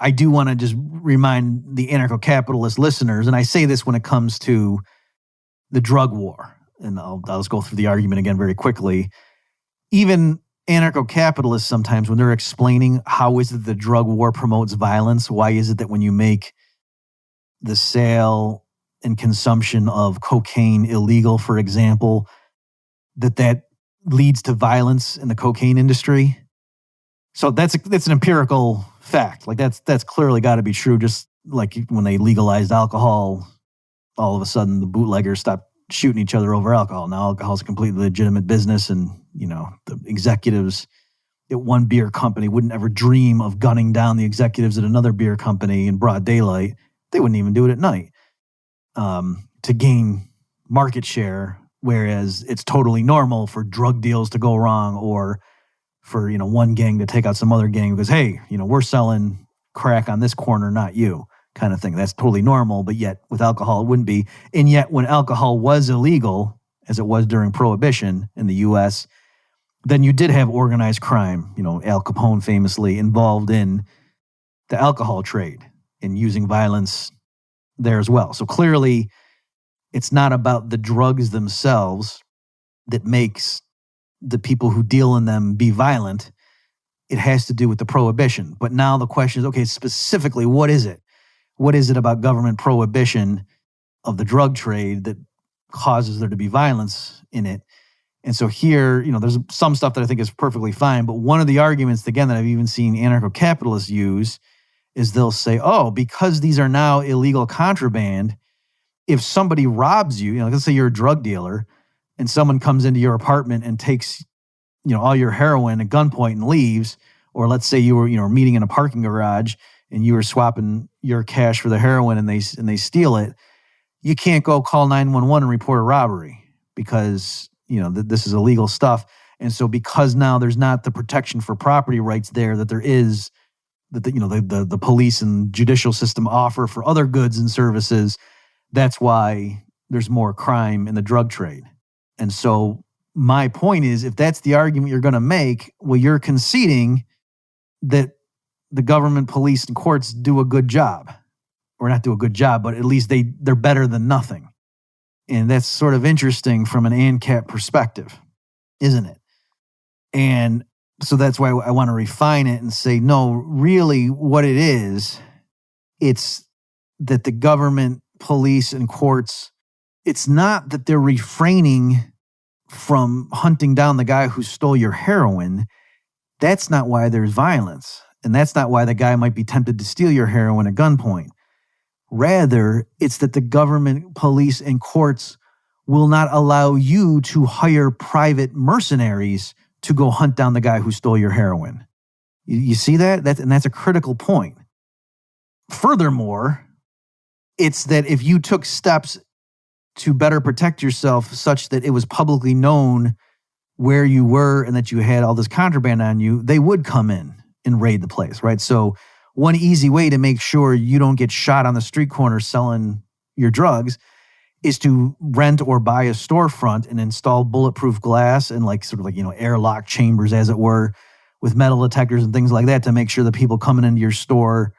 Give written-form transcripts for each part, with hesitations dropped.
I do want to just remind the anarcho-capitalist listeners, and I say this when it comes to the drug war, and I'll just go through the argument again very quickly. Even anarcho-capitalists sometimes, when they're explaining how is it the drug war promotes violence, why is it that when you make the sale and consumption of cocaine illegal, for example, that leads to violence in the cocaine industry. So that's an empirical fact. Like that's clearly got to be true. Just like when they legalized alcohol, all of a sudden the bootleggers stopped shooting each other over alcohol. Now alcohol is a completely legitimate business, and the executives at one beer company wouldn't ever dream of gunning down the executives at another beer company in broad daylight. They wouldn't even do it at night to gain market share. Whereas it's totally normal for drug deals to go wrong, or for, one gang to take out some other gang because, hey, we're selling crack on this corner, not you, kind of thing. That's totally normal. But yet with alcohol, it wouldn't be. And yet when alcohol was illegal, as it was during Prohibition in the U.S., then you did have organized crime, Al Capone famously involved in the alcohol trade and using violence there as well. So clearly, it's not about the drugs themselves that makes the people who deal in them be violent. It has to do with the prohibition. But now the question is, okay, specifically, what is it? What is it about government prohibition of the drug trade that causes there to be violence in it? And so here, there's some stuff that I think is perfectly fine. But one of the arguments, again, that I've even seen anarcho-capitalists use is they'll say, oh, because these are now illegal contraband, if somebody robs you, let's say you're a drug dealer and someone comes into your apartment and takes, all your heroin at gunpoint and leaves, or let's say you were, meeting in a parking garage and you were swapping your cash for the heroin and they steal it, you can't go call 911 and report a robbery because, this is illegal stuff. And so because now there's not the protection for property rights there that there is, that the police and judicial system offer for other goods and services, that's why there's more crime in the drug trade. And so my point is, if that's the argument you're going to make, well, you're conceding that the government, police, and courts do a good job. Or not do a good job, but at least they're better than nothing. And that's sort of interesting from an ANCAP perspective, isn't it? And so that's why I want to refine it and say, no, really what it is, it's that the government, police, and courts, it's not that they're refraining from hunting down the guy who stole your heroin. That's not why there's violence. And that's not why the guy might be tempted to steal your heroin at gunpoint. Rather, it's that the government, police, and courts will not allow you to hire private mercenaries to go hunt down the guy who stole your heroin. You see that? That's a critical point. Furthermore, it's that if you took steps to better protect yourself such that it was publicly known where you were and that you had all this contraband on you, they would come in and raid the place, right? So one easy way to make sure you don't get shot on the street corner selling your drugs is to rent or buy a storefront and install bulletproof glass and airlock chambers, as it were, with metal detectors and things like that to make sure the people coming into your store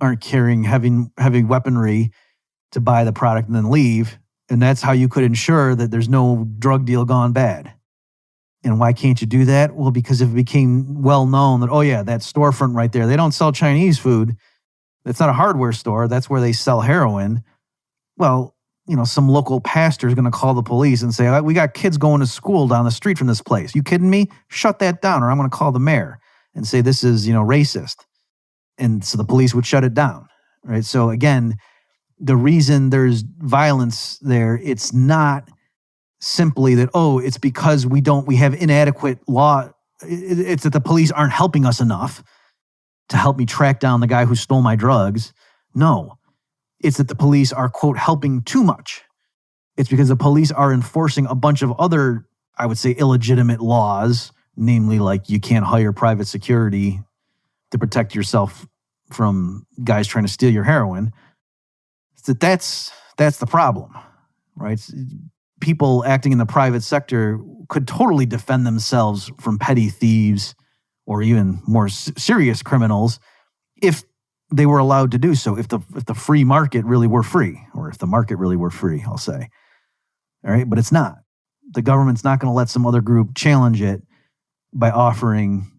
aren't carrying heavy weaponry to buy the product and then leave. And that's how you could ensure that there's no drug deal gone bad. And why can't you do that? Well, because if it became well known that, oh yeah, that storefront right there, they don't sell Chinese food. That's not a hardware store. That's where they sell heroin. Well, some local pastor is going to call the police and say, we got kids going to school down the street from this place. You kidding me? Shut that down, or I'm going to call the mayor and say this is, racist. And so the police would shut it down, right? So again, the reason there's violence there, it's not simply that, it's because we have inadequate law. It's that the police aren't helping us enough to help me track down the guy who stole my drugs. No, it's that the police are, quote, helping too much. It's because the police are enforcing a bunch of other, I would say, illegitimate laws, namely like you can't hire private security to protect yourself from guys trying to steal your heroin. That's the problem, right? People acting in the private sector could totally defend themselves from petty thieves or even more serious criminals if they were allowed to do so. If the free market really were free, or if the market really were free, I'll say. All right, but it's not. The government's not going to let some other group challenge it by offering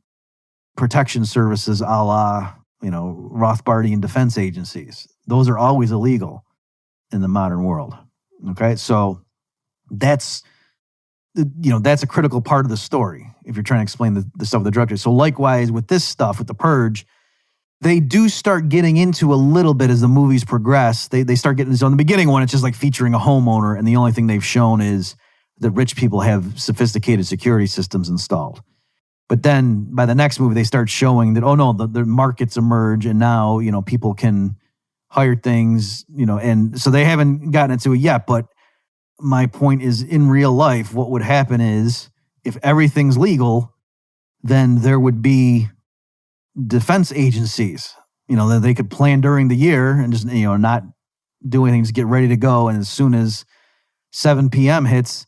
protection services a la, Rothbardian defense agencies. Those are always illegal in the modern world. Okay, so that's a critical part of the story if you're trying to explain the stuff with the drug trade. So likewise with this stuff, with the Purge, they do start getting into a little bit as the movies progress. They start getting, so in the beginning one, it's just like featuring a homeowner, and the only thing they've shown is that rich people have sophisticated security systems installed. But then by the next movie, they start showing that, oh no, the markets emerge, and now, people can hire things, and so they haven't gotten into it yet. But my point is, in real life, what would happen is if everything's legal, then there would be defense agencies, that they could plan during the year and just, not do anything, just get ready to go. And as soon as 7 p.m. hits,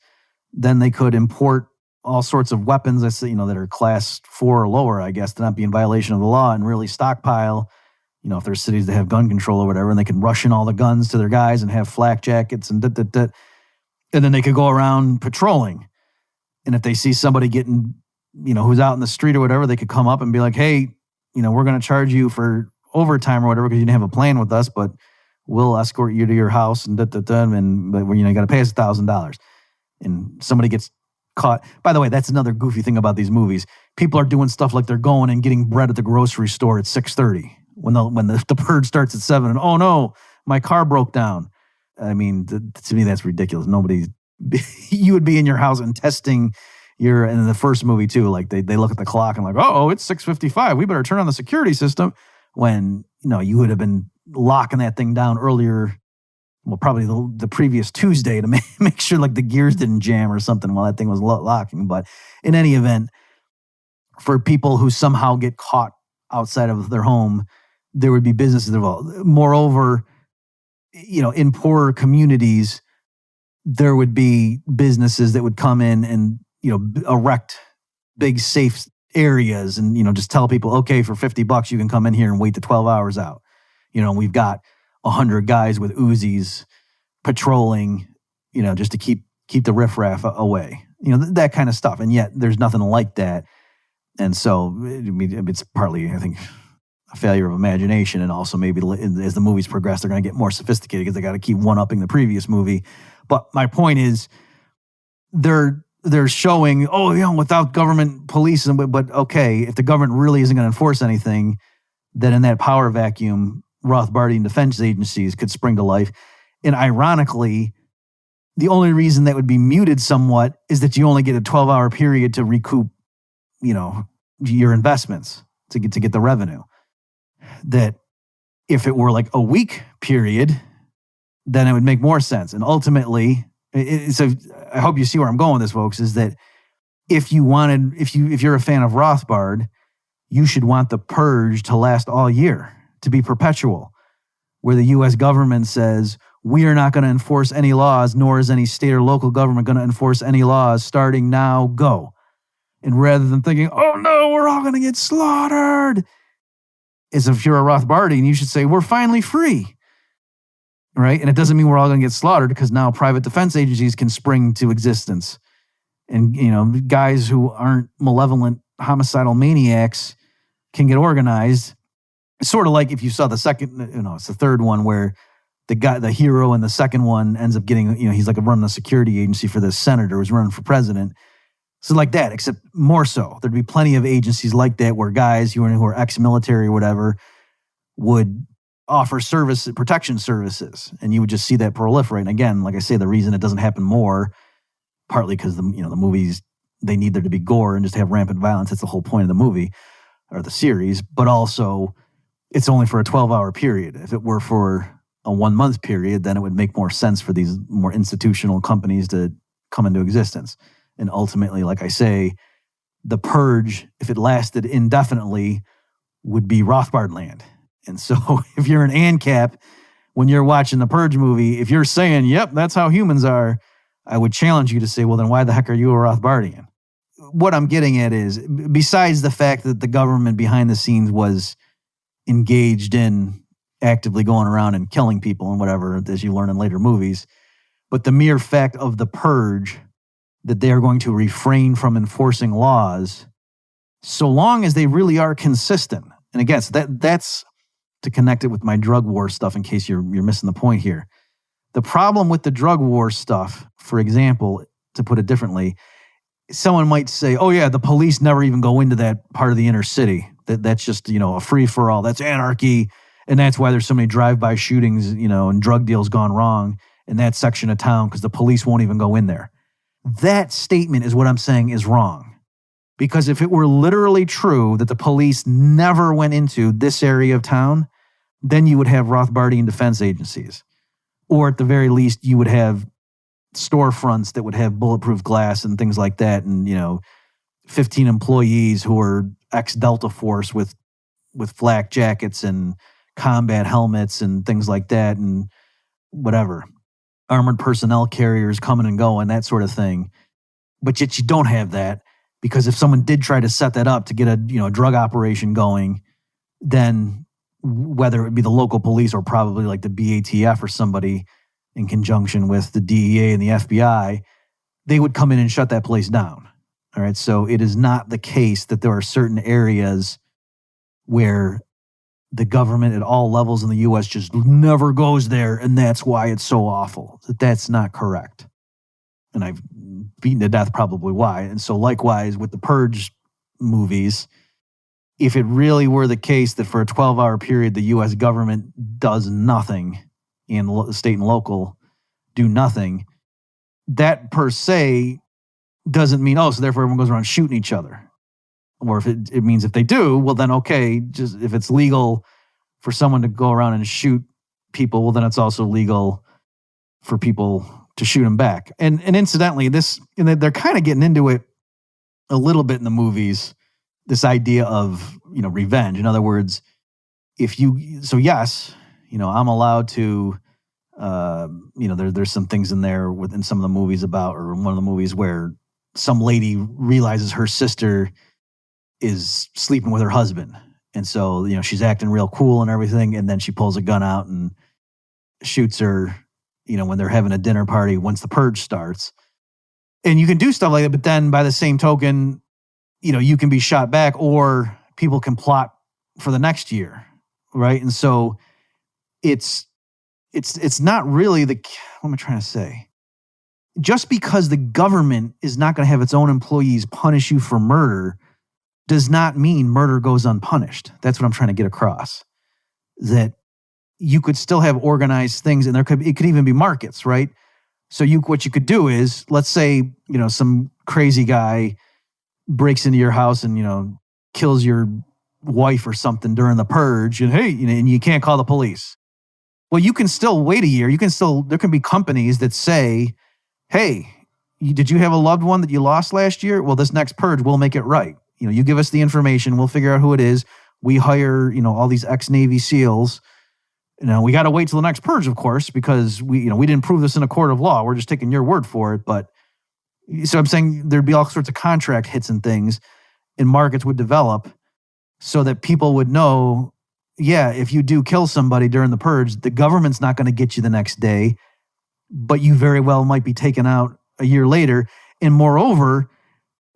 then they could import all sorts of weapons that are class 4 or lower, I guess, to not be in violation of the law, and really stockpile, if there's cities that have gun control or whatever, and they can rush in all the guns to their guys and have flak jackets and and then they could go around patrolling. And if they see somebody getting, who's out in the street or whatever, they could come up and be like, hey, we're going to charge you for overtime or whatever because you didn't have a plan with us, but we'll escort you to your house and but you got to pay us $1,000. And somebody gets caught. By the way, that's another goofy thing about these movies. People are doing stuff like they're going and getting bread at the grocery store at 6:30 when the Purge starts at 7. And oh no, my car broke down. I mean, to me, that's ridiculous. You would be in your house and testing and in the first movie too, like they look at the clock and like, oh, it's 6:55. We better turn on the security system. When, you would have been locking that thing down earlier, well, probably the previous Tuesday to make sure like the gears didn't jam or something while that thing was locking. But in any event, for people who somehow get caught outside of their home, there would be businesses involved. Moreover, in poorer communities, there would be businesses that would come in and, erect big safe areas and, just tell people, okay, for $50, you can come in here and wait the 12 hours out. We've got 100 guys with Uzis patrolling, just to keep the riffraff away, that kind of stuff. And yet there's nothing like that. And so it's partly, I think, a failure of imagination, and also maybe as the movies progress, they're going to get more sophisticated because they got to keep one-upping the previous movie. But my point is, they're showing, without government police, but okay, if the government really isn't going to enforce anything, then in that power vacuum, Rothbardian defense agencies could spring to life. And ironically, the only reason that would be muted somewhat is that you only get a 12-hour period to recoup, your investments to get the revenue. That if it were like a week period, then it would make more sense. And ultimately, so I hope you see where I'm going with this, folks, is that if you're a fan of Rothbard, you should want the Purge to last all year, to be perpetual, where the U.S. government says, we are not going to enforce any laws, nor is any state or local government going to enforce any laws starting now, go. And rather than thinking, oh no, we're all going to get slaughtered, as if you're a Rothbardian, you should say, we're finally free. Right? And it doesn't mean we're all going to get slaughtered, because now private defense agencies can spring to existence. And, guys who aren't malevolent, homicidal maniacs can get organized. It's sort of like if you saw the second, it's the third one where the hero in the second one ends up getting, he's like running a security agency for this senator who's running for president. So like that, except more so. There'd be plenty of agencies like that where guys who are ex-military or whatever would offer protection services, and you would just see that proliferate. And again, like I say, the reason it doesn't happen more, partly because the movies, they need there to be gore and just have rampant violence. That's the whole point of the movie or the series. But also, it's only for a 12-hour period. If it were for a 1-month period, then it would make more sense for these more institutional companies to come into existence. And ultimately, like I say, the Purge, if it lasted indefinitely, would be Rothbard land. And so if you're an ANCAP, when you're watching the Purge movie, if you're saying, yep, that's how humans are, I would challenge you to say, well, then why the heck are you a Rothbardian? What I'm getting at is, besides the fact that the government behind the scenes was engaged in actively going around and killing people and whatever, as you learn in later movies. But the mere fact of the purge, that they are going to refrain from enforcing laws so long as they really are consistent. And again, so that's to connect it with my drug war stuff in case you're missing the point here. The problem with the drug war stuff, for example, to put it differently, someone might say, oh yeah, the police never even go into that part of the inner city. That's just, a free-for-all. That's anarchy. And that's why there's so many drive-by shootings, and drug deals gone wrong in that section of town, because the police won't even go in there. That statement is what I'm saying is wrong. Because if it were literally true that the police never went into this area of town, then you would have Rothbardian defense agencies. Or at the very least, you would have storefronts that would have bulletproof glass and things like that, and 15 employees who are ex-Delta Force with flak jackets and combat helmets and things like that, and whatever, armored personnel carriers coming and going, that sort of thing. But yet you don't have that, because if someone did try to set that up to get a drug operation going, then whether it would be the local police or probably like the BATF or somebody in conjunction with the DEA and the FBI, they would come in and shut that place down. All right. So it is not the case that there are certain areas where the government at all levels in the U.S. just never goes there, and that's why it's so awful. That's not correct. And I've beaten to death probably why. And so likewise with the Purge movies, if it really were the case that for a 12-hour period the U.S. government does nothing and the state and local do nothing, that per se doesn't mean, so therefore everyone goes around shooting each other. Or if it means if they do, well then okay, just if it's legal for someone to go around and shoot people, well then it's also legal for people to shoot them back. And incidentally, they're kind of getting into it a little bit in the movies, this idea of, revenge. In other words, yes, I'm allowed to, there's some things in there within some of the movies about, or one of the movies where some lady realizes her sister is sleeping with her husband. And so, she's acting real cool and everything. And then she pulls a gun out and shoots her, when they're having a dinner party, once the purge starts. And you can do stuff like that. But then by the same token, you can be shot back, or people can plot for the next year. Right. And so it's not really what am I trying to say? Just because the government is not going to have its own employees punish you for murder does not mean murder goes unpunished. That's what I'm trying to get across. That you could still have organized things, and it could even be markets, right? So what you could do is, let's say, some crazy guy breaks into your house and, kills your wife or something during the purge, and hey, and you can't call the police. Well, you can still wait a year. There can be companies that say, hey, did you have a loved one that you lost last year? Well, this next purge, we'll make it right. You give us the information, we'll figure out who it is. We hire, all these ex-Navy SEALs. We got to wait till the next purge, of course, because we didn't prove this in a court of law. We're just taking your word for it. But so I'm saying there'd be all sorts of contract hits and things, and markets would develop so that people would know, yeah, if you do kill somebody during the purge, the government's not going to get you the next day, but you very well might be taken out a year later. And moreover,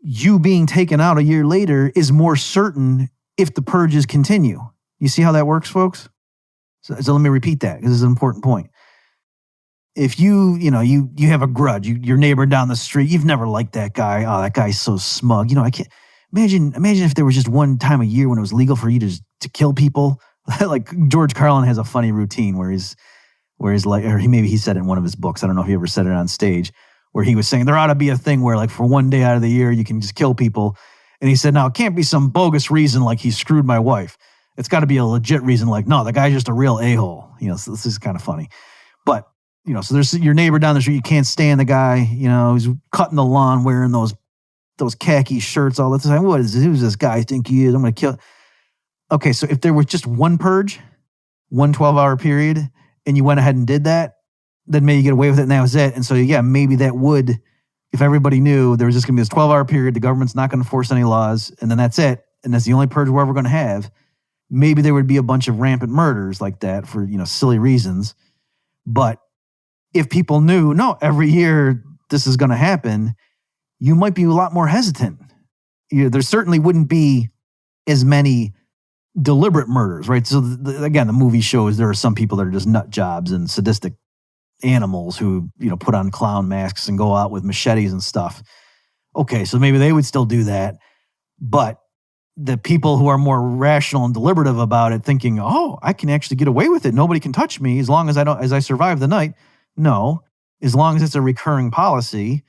you being taken out a year later is more certain if the purges continue. You see how that works, folks? So let me repeat that, because this is an important point. If you have a grudge, your neighbor down the street, you've never liked that guy. Oh, that guy's so smug. I can't imagine if there was just one time a year when it was legal for you to kill people. Like George Carlin has a funny routine where he's like, or maybe he said it in one of his books. I don't know if he ever said it on stage, where he was saying there ought to be a thing where, like, for one day out of the year you can just kill people. And he said, now it can't be some bogus reason like he screwed my wife. It's got to be a legit reason, like, no, the guy's just a real a-hole. So this is kind of funny. But, so there's your neighbor down the street, you can't stand the guy, he's cutting the lawn wearing those khaki shirts all the time. What is this? Who's this guy think he is? I'm going to kill. Okay, so if there was just one purge, one 12-hour period, and you went ahead and did that, then maybe you get away with it and that was it. And so, yeah, maybe that would, if everybody knew there was just going to be this 12-hour period, the government's not going to force any laws, and then that's it, and that's the only purge we're ever going to have, maybe there would be a bunch of rampant murders like that for, silly reasons. But if people knew, no, every year this is going to happen, you might be a lot more hesitant. There certainly wouldn't be as many deliberate murders, right? So again, the movie shows there are some people that are just nut jobs and sadistic animals who, put on clown masks and go out with machetes and stuff. Okay, so maybe they would still do that. But the people who are more rational and deliberative about it, thinking, oh, I can actually get away with it. Nobody can touch me as long as I survive the night. No, as long as it's a recurring policy,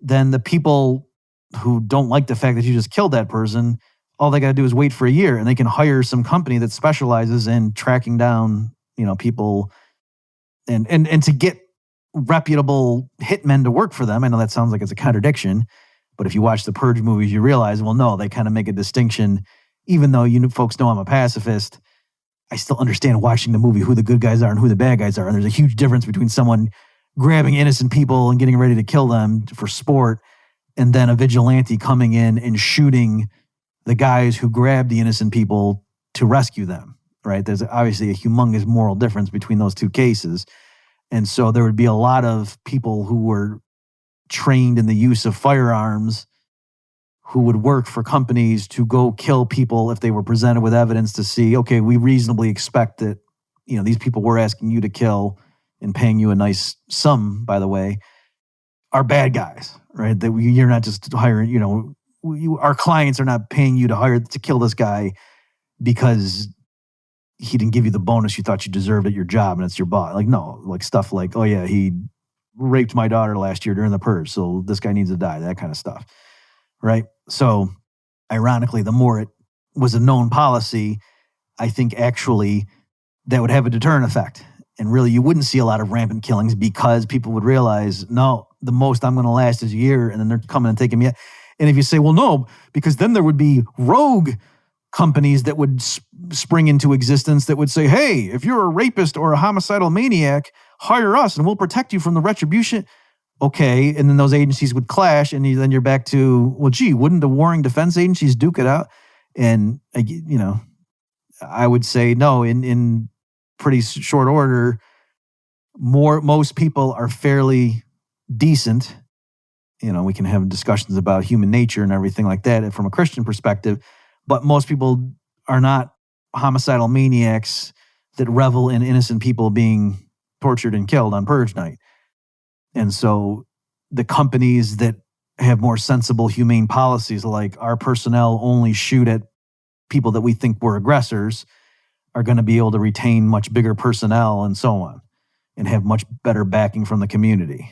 then the people who don't like the fact that you just killed that person, all they got to do is wait for a year, and they can hire some company that specializes in tracking down, people and to get reputable hitmen to work for them. I know that sounds like it's a contradiction, but if you watch the Purge movies, you realize, well, no, they kind of make a distinction. Even though folks know I'm a pacifist, I still understand watching the movie who the good guys are and who the bad guys are. And there's a huge difference between someone grabbing innocent people and getting ready to kill them for sport, and then a vigilante coming in and shooting the guys who grabbed the innocent people to rescue them, right? There's obviously a humongous moral difference between those two cases. And so there would be a lot of people who were trained in the use of firearms who would work for companies to go kill people if they were presented with evidence to see, okay, we reasonably expect that, these people we're asking you to kill and paying you a nice sum, by the way, are bad guys, right? That you're not just hiring, our clients are not paying you to kill this guy because he didn't give you the bonus you thought you deserved at your job and it's your boss. Like, no, like stuff like, oh yeah, he raped my daughter last year during the purge, so this guy needs to die, that kind of stuff, right? So ironically, the more it was a known policy, I think actually that would have a deterrent effect. And really, you wouldn't see a lot of rampant killings because people would realize, no, the most I'm going to last is a year, and then they're coming and taking me out. And if you say, well, no, because then there would be rogue companies that would spring into existence that would say, hey, if you're a rapist or a homicidal maniac, hire us and we'll protect you from the retribution. Okay, and then those agencies would clash, and then you're back to, well, gee, wouldn't the warring defense agencies duke it out? And, I would say no, in pretty short order, most people are fairly decent. We can have discussions about human nature and everything like that from a Christian perspective, but most people are not homicidal maniacs that revel in innocent people being tortured and killed on Purge night. And so the companies that have more sensible, humane policies, like our personnel only shoot at people that we think were aggressors, are going to be able to retain much bigger personnel and so on, and have much better backing from the community.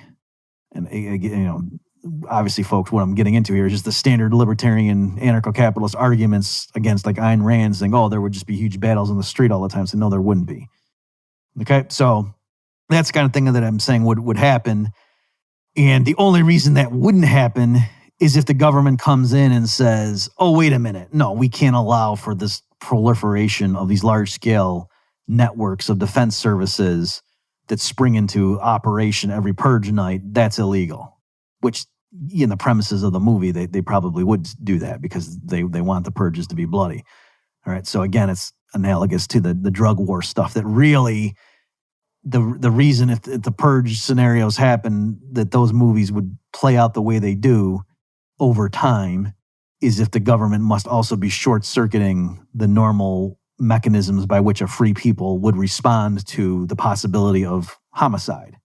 And, obviously, folks, what I'm getting into here is just the standard libertarian anarcho-capitalist arguments against like Ayn Rand saying, oh, there would just be huge battles in the street all the time. So no, there wouldn't be. Okay, so that's the kind of thing that I'm saying would happen. And the only reason that wouldn't happen is if the government comes in and says, oh, wait a minute, no, we can't allow for this proliferation of these large-scale networks of defense services that spring into operation every purge night. That's illegal, which in the premises of the movie, they probably would do that because they want the purges to be bloody. All right, so again, it's analogous to the drug war stuff that really... The reason if the purge scenarios happen that those movies would play out the way they do over time is if the government must also be short-circuiting the normal mechanisms by which a free people would respond to the possibility of homicide.